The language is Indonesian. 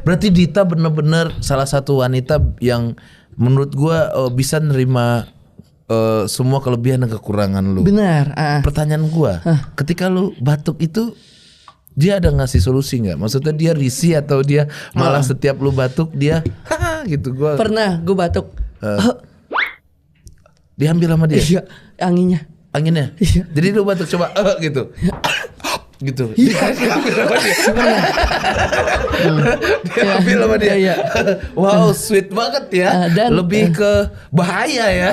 Berarti Dita bener-bener salah satu wanita yang menurut gua bisa nerima semua kelebihan dan kekurangan lu. Benar. Pertanyaan gua, ketika lu batuk itu dia ada ngasih solusi nggak? Maksudnya dia risih atau dia malah setiap lu batuk dia gitu gua. Pernah gue batuk. Diambil sama dia. Iya, anginnya. Iya. Jadi lu batuk coba gitu. Gitu. Diambil sama dia. Diambil sama dia. Iya. Wow, sweet banget ya. Dan lebih ke bahaya ya.